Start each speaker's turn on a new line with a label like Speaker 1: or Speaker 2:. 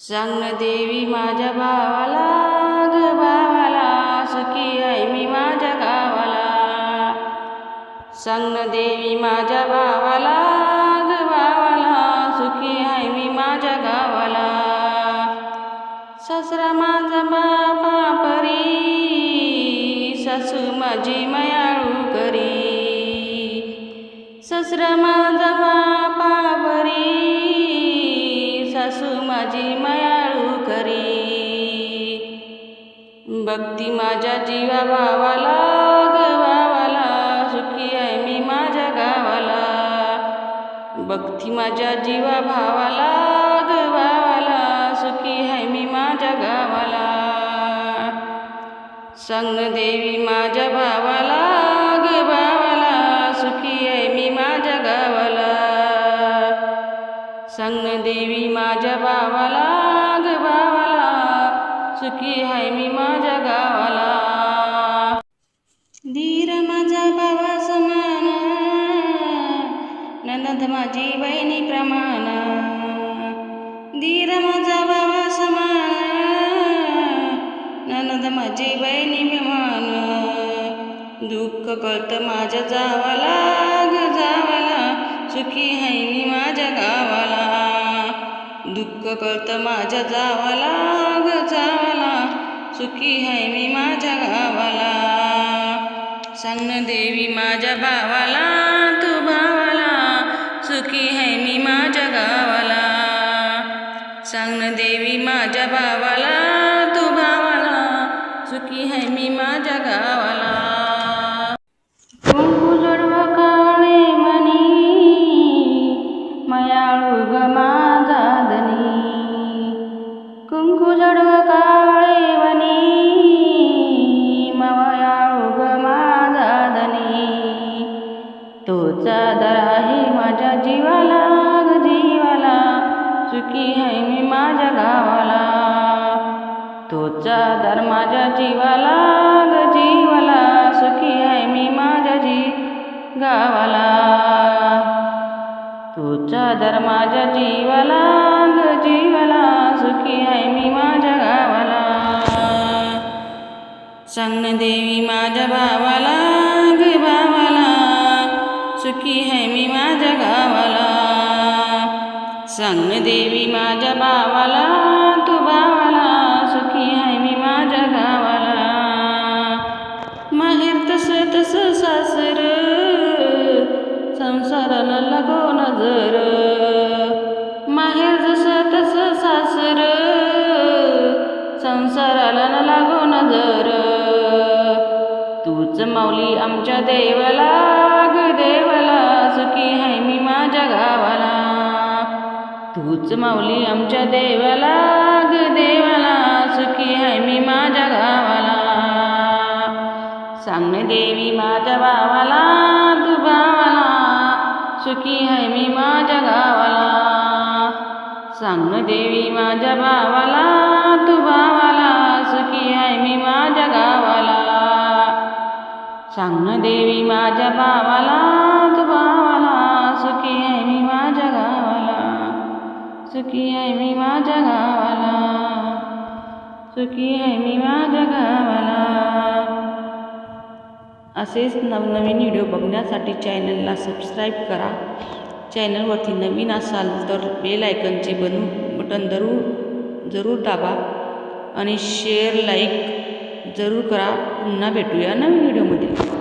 Speaker 1: सांग न देवी माझ्या भावाला, ग भावाला, सुखी आहे मी माझ्या गावाला. सांग न देवी माझ्या भावाला, ग भावाला, सुखी आहे मी माझ्या गावाला. सासरा माझा बापा परी, सासू माझी मायाळू करी. सासरा माझा बापा परी, सासू माझी मायाळू करी. भक्ती माझ्या जीवा भावाला, ग भावाला, सुखी आहे मी माझ्या गावाला. भक्ती माझ्या जीवा भावाला, ग भावाला, सुखी आहे मी माझ्या गावाला. सांग न देवी माझ्या भावाला, ग भावाला, सुखी आहे मी माझ्या गावाला. सांग न देवी माझ्या भावाला, ग भावाला, सुखी आहे मी माझ्या गावाला. धीर माझा भावा समान, ननद माझी बहिणी प्रमाण. धीर माझा भावा समान, ननद माझी बहिणी प्रमाण. दुःख कळतं माझ्या जावाला, ग जावाला, सुखी आहे मी माझ्या गावाला. दुःख कळतं माझ्या जावाला, ग जावाला, सुखी आहे मी माझ्या गावाला. सांग न देवी माझ्या भावाला, तू भावाला, सुखी आहे मी माझ्या गावाला. सांग न देवी माझ्या भावाला, तू भावाला, सुखी आहे मी माझ्या गावाला. कुंकू जोडवं काळे मणी, मायाळू ग माझा धनी. कुंकू जोडवं काळे मणी, मायाळू ग माझा धनी. तोचा दर आहे माझ्या जीवाला, ग जीवाला, सुखी आहे मी माझ्या गावाला. तोचा दर माझ्या जीवाला, ग जीवाला, सुखी आहे मी माझ्या गावाला. तोचा दर माझ्या जीवाला, ग जीवाला, सुखी आहे मी माझ्या गावाला. सांग न देवी माझ्या भावाला, ग भावाला, सुखी आहे मी माझ्या गावाला. सांग न देवी माझ्या भावाला, तू भावाला, सुखी आहे मी माझ्या गावाला. माहेर तसं तसं सासर, संसाराला लागो नजर. माहेर जसं तसं सासर, संसाराला न लागो नजर. तूच माऊली आमच्या देवाला, ग देवाला, सुखी आहे मी माझ्या गावाला. तूच माऊली आमच्या देवाला, ग देवाला, सुखी आहे मी माझ्या गावाला. सांग न देवी माझ्या भावाला, तू भावाला, सुखी आहे मी माझ्या गावाला. सांग न देवी माझ्या भावाला, तू भावाला, सुखी आहे मी माझ्या गावाला. सांग न देवी माझ्या भावाला, तू भावाला, सुखी आहे मी माझ्या गावाला. सुखी आहे मी माझ्या गावाला, सुखी आहे मी माझ्या गावाला. असेच नवनवीन व्हिडिओ बघण्यासाठी चॅनलला सबस्क्राईब करा. चॅनलवरती नवीन असाल तर बेल आयकनचे बटन जरूर दाबा आणि शेअर लाईक जरूर करा. पुन्हा भेटूया नवीन व्हिडिओमध्ये.